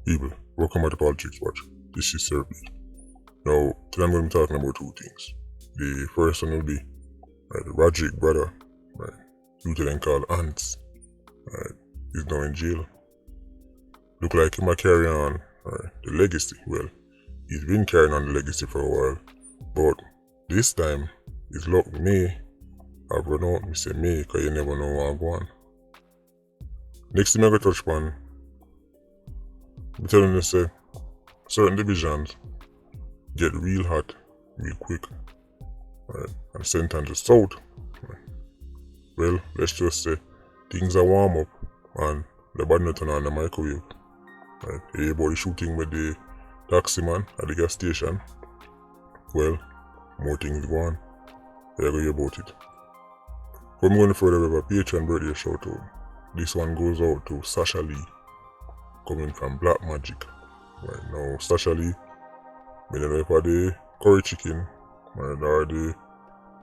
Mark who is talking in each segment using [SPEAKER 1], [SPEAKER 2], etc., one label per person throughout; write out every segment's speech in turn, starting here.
[SPEAKER 1] People, welcome to the Politricks watch. This is Sir B. Now, today I'm going to be talking about two things. The first one will be the Matic brother, who then called Ants. He's now in jail. Look like he might carry on the legacy. Well, he's been carrying on the legacy for a while, but this time his luck may have run out. Me say may, cause you never know what I'm going. Next thing I'm going to touch upon, I'm telling you, say, certain divisions get real hot real quick, and sent on the south. Well, let's just say things are warm up and the bad turn on the microwave. Everybody shooting with the taxi man at the gas station. Well, more things go on. You're going to hear about it. But I'm going further with a Patreon birthday shout out. This one goes out to Sasha Lee, coming from Black Magic. Now, Sasha Lee, I don't know if I the curry chicken or the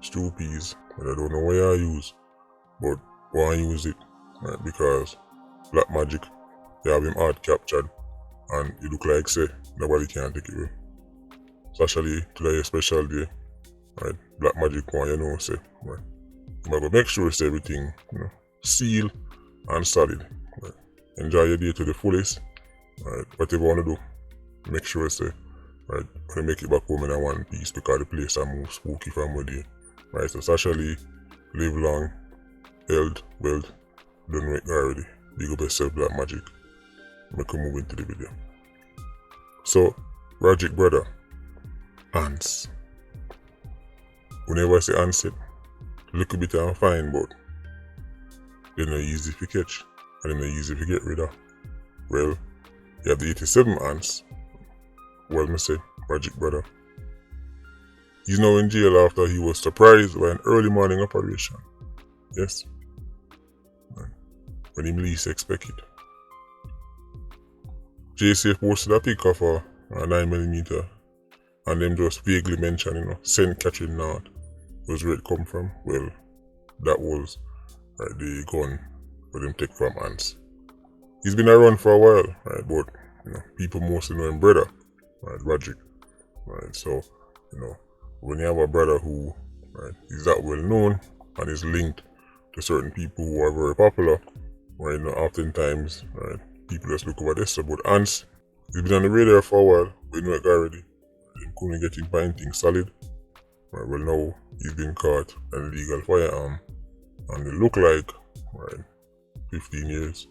[SPEAKER 1] stew peas, and I don't know what I use, but why I use it, because Black Magic, they have him hard captured, and it look like say nobody can take it away. Sasha Lee, today a special day, Black Magic one, you know, say, I'm gonna make sure it's everything, seal and solid. Enjoy your day to the fullest. Whatever you want to do, make sure it's when you make it back home in one piece, because the place I move spooky from with you. So Sasha Lee, live long, health, wealth, don't know it already. Big up yourself, Black Magic. Make a move into the video. So, Matic brother, ants. Whenever I say ants, little bit I'm fine, but they're not easy to catch, and they're not easy to get rid of. Well, you have the 87 ants. Well, I say, Matic brother. He's now in jail after he was surprised by an early morning operation. Yes. When he least expect it. JCF posted a pic of a 9mm, and them just vaguely mentioned, St. Catherine North was where it come from. Well, that was the gun for them take from ants. He's been around for a while, but people mostly know him brother, Matic. So, when you have a brother who is that well known and is linked to certain people who are very popular, oftentimes people just look over this. But ants, he's been on the radar for a while, we know it already. They couldn't get him buying things solid. Well, now he's been caught an illegal firearm, and it look like 15 years.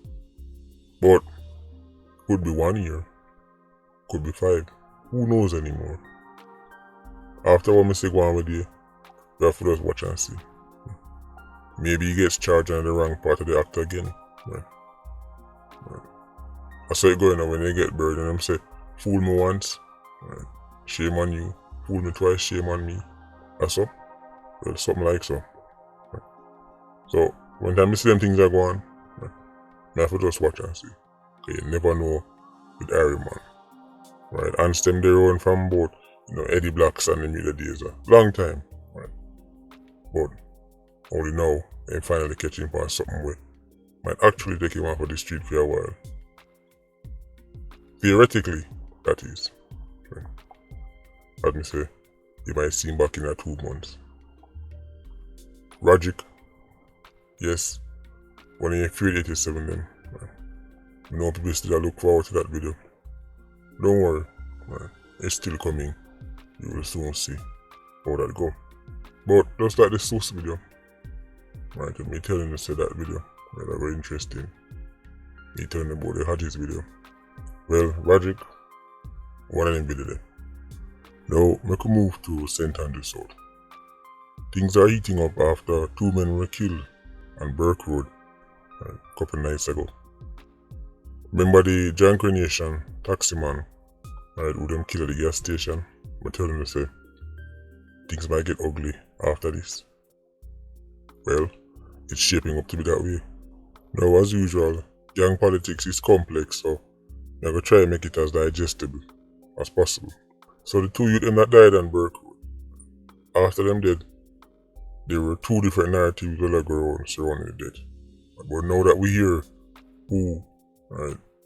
[SPEAKER 1] But could be 1 year, could be 5. Who knows anymore? After what I say go on with you, we have to just watch and see. Maybe he gets charged on the wrong part of the act again. I saw it going on when they get buried and them say, fool me once, shame on you. Fool me twice, shame on me. That's so? Well, something like so. So, when time I see them things are going on, I have to just watch and see. Okay, you never know with Harry, man. And stem their own from both, Eddie Blacks and the middle days. Long time. But only now, they finally catch him on something where might actually take him off of the street for a while. Theoretically, that is. Let me say, you might see him back in 2 months. Matic, yes, when you fear 87 them, people still look forward to that video. Don't worry, it's still coming. You will soon see how that go. But just like this source video, me telling you say that video, that very interesting. Me telling you about the hottest video. Well, Matic, one of them video there. Now, make a move to St. Andrews South. Things are heating up after 2 men were killed on Burke Road a couple nights ago. Remember the Jamaican Nation taxi man who them killed at the gas station? I'm telling you, say, things might get ugly after this. Well, it's shaping up to be that way. Now, as usual, gang politics is complex, so I'm going to try and make it as digestible as possible. So the 2 youth that died on Burke Road, after them dead, there were 2 different narratives that go around surrounding the death. But now that we hear who,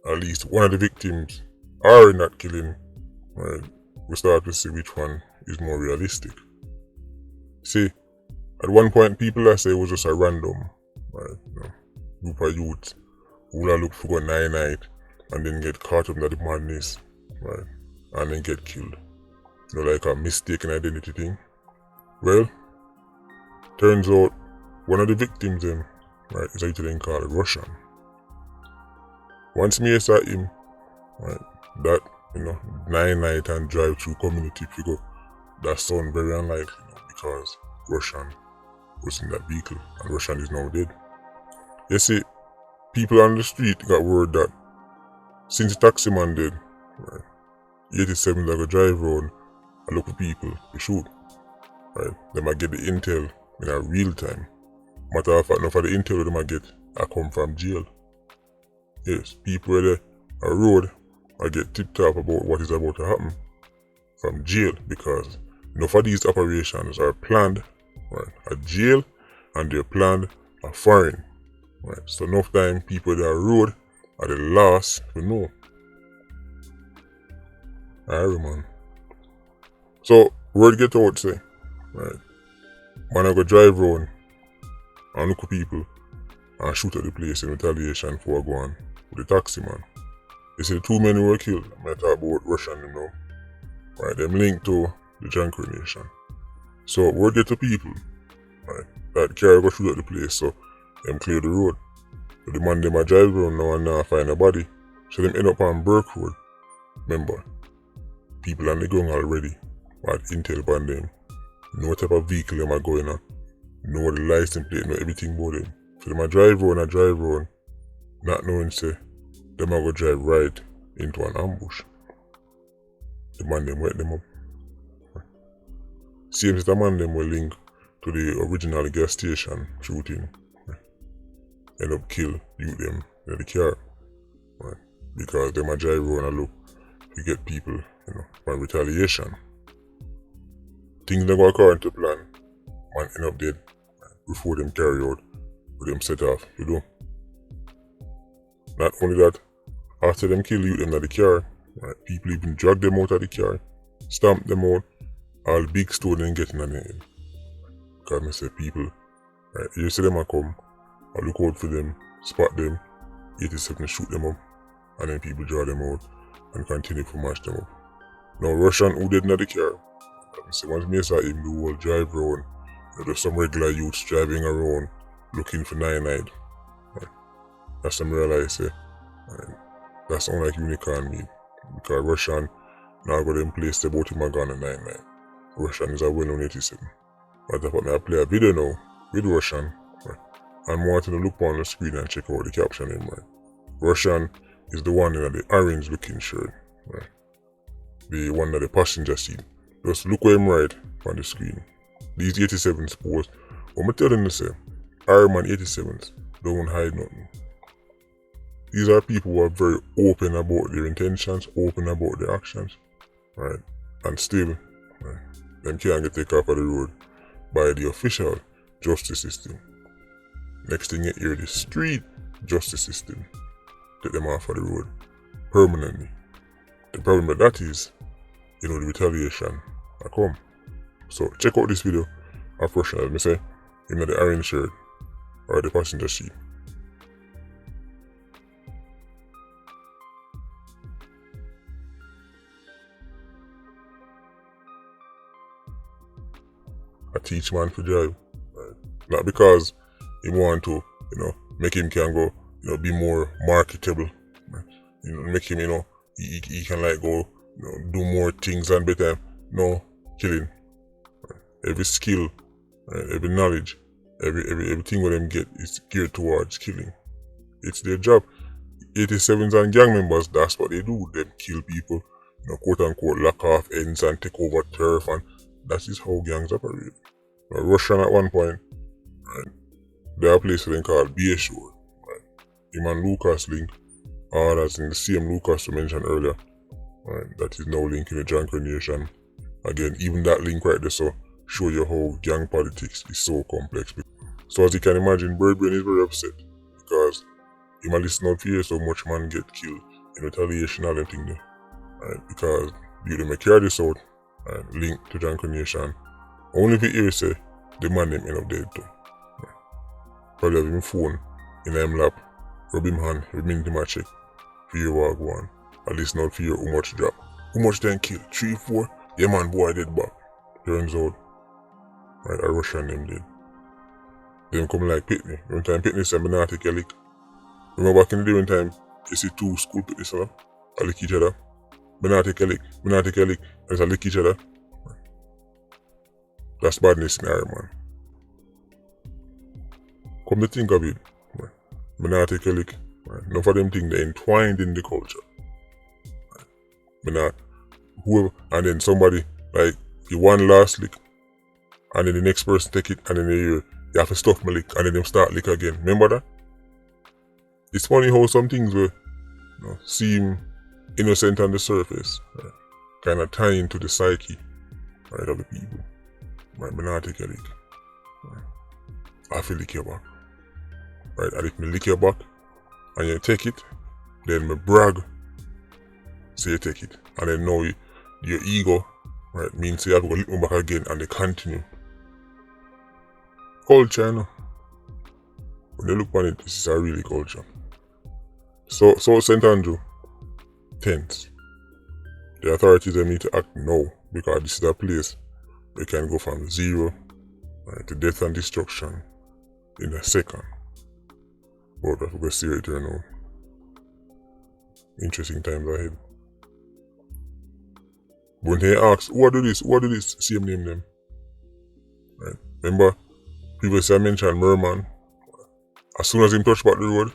[SPEAKER 1] at least one of the victims or not killing, right, we start to see which one is more realistic. See, at one point people that say it was just a random, right, group of youths who look for a night and then get caught up in the madness, right, and then get killed. Like a mistaken identity thing. Well, turns out one of the victims then, right, is actually called Russian. Once me saw him, right, that, night and drive through community figure, that sound very unlikely, because Russian was in that vehicle and Russian is now dead. You see, people on the street got word that since the taxi man dead, right, 87 like a drive around and look for people to shoot. Right? They might get the intel in a real time. Matter of fact, enough of the intel they might get I come from jail. Yes, people where they a road I get tipped off about what is about to happen from jail, because enough of these operations are planned, right, at jail, and they're planned at foreign. Right? So enough time people that are road are the last to know. Alright, man. So word get out say, right, man I go drive round and look at people and shoot at the place in retaliation for go on with the taxi man. They say the two men who were killed, I talk about Russian you know. Right, them linked to the Jamaican nation. So word get to people, right, that carry go shoot at the place, so them clear the road. But the man them a drive around now and now find a body. So them end up on Burke Road. Remember, people on the ground already, what intel on them, know what type of vehicle them are going on, know the license plate, know everything about them. So them a drive around, not knowing say, them a go drive right into an ambush. The man them wet them up. Same as the man them were linked to the original gas station shooting. End up kill you them in the car. Right? Because them a drive around and look to get people, for retaliation. Things don't go according to plan. Man end up dead, right, before them carry out what them set off to do. Not only that, after them kill you them in the car, right, people even drag them out of the car, stamp them out, all big stone and getting on the head. Because I say people, right, you see them a come, I look out for them, spot them, 87 shoot them up, and then people draw them out and continue to mash them up. Now Russian who did not the car, I say once me saw him do all drive around, there's some regular youths driving around looking for 9-9. Right? That's some realize say, right? That's unlike unicorn meat, because Russian now got them place the boat him a gun at 9-9. Russian is a well-known 87. But I thought I play a video now with Russian, right? I'm wanting to look on the screen and check out the caption in, right? Russian is the one in the orange looking shirt, right? The one that the passenger seat. Just look where I'm right on the screen. These 87s post, what I'm telling you say, Iron Man 87s don't hide nothing. These are people who are very open about their intentions, open about their actions, right? And still, right, them can't get taken off of the road by the official justice system. Next thing you hear, the street justice system take them off of the road permanently. The problem with that is, the retaliation I come. So check out this video of Russian, as me say, in the orange shirt or the passenger seat. I teach man for drive, right? Not because he want to, make him can go, be more marketable, right? Make him, he can like go, do more things and better. No, killing. Right? Every skill, right? Every knowledge, everything what them get is geared towards killing. It's their job. 87s and gang members, that's what they do. Them kill people, quote unquote, lock off ends and take over turf, and that is how gangs operate. Now, Russian at one point, right, there are a place they called Bay Shore, right? Him and Lucas link, that's in the same Lucas we mentioned earlier, right? That is now linking the Jamaican nation. Again, even that link right there, so show you how gang politics is so complex. So as you can imagine, Birdbrain is very upset because he might listen out here so much man get killed in retaliation and everything there. right? Because you them carry this out and link to Janko Nation. Only if you hear say the man them end up dead too. Right? Probably have him phone in him lap, rub him hand, remain to my check. For your walk one. At least not for your how much drop. How much then kill? 3, 4? Yeah man, boy dead back. Turns out, right, a Russian them dead. Them come like Pitney. One time Pitney said me not take a lick. Remember back in the day one time you see 2 school Pitney so I lick each other. Me not take a lick. Me not take a lick. And I lick each other. Right. That's badness scenario, man. Come to think of it. Right. Me not take a lick. Right. Enough of them things they entwined in the culture. Right. Me not whoever and then somebody like you one last lick and then the next person take it and then you have to stuff my lick and then them start lick again. Remember that? It's funny how some things will seem innocent on the surface, right? Kind of tie into the psyche, right, of the people. Right, me not take a lick. Right. I feel lick your back. Right, and if me lick your back and you take it, then me brag. So you take it. And then now your ego, right, means you have to go lick me back again and they continue. Culture, you know. When you look on it, this is a really culture. So St. Andrew, tense. The authorities need to act now because this is a place where you can go from 0 right, to death and destruction in a second. But we're going to see right here now. Interesting times ahead. When they ask, who do this, same name them. Right. Remember, previously I mentioned Merman. As soon as him touch back the road,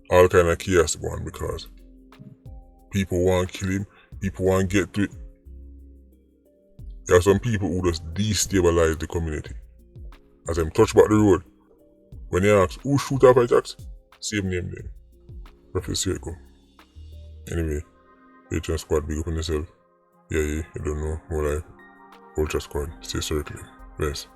[SPEAKER 1] all kind of chaos go on because people want to kill him, people want to get to it. There are some people who just destabilize the community. As them touch back the road, when they ask, who shoot up attacks? Same name them. Professor Circle. Anyway, Patreon Squad, big up on yourself. Yeah, you don't know, more life. Ultra Squad, stay circling. Bless.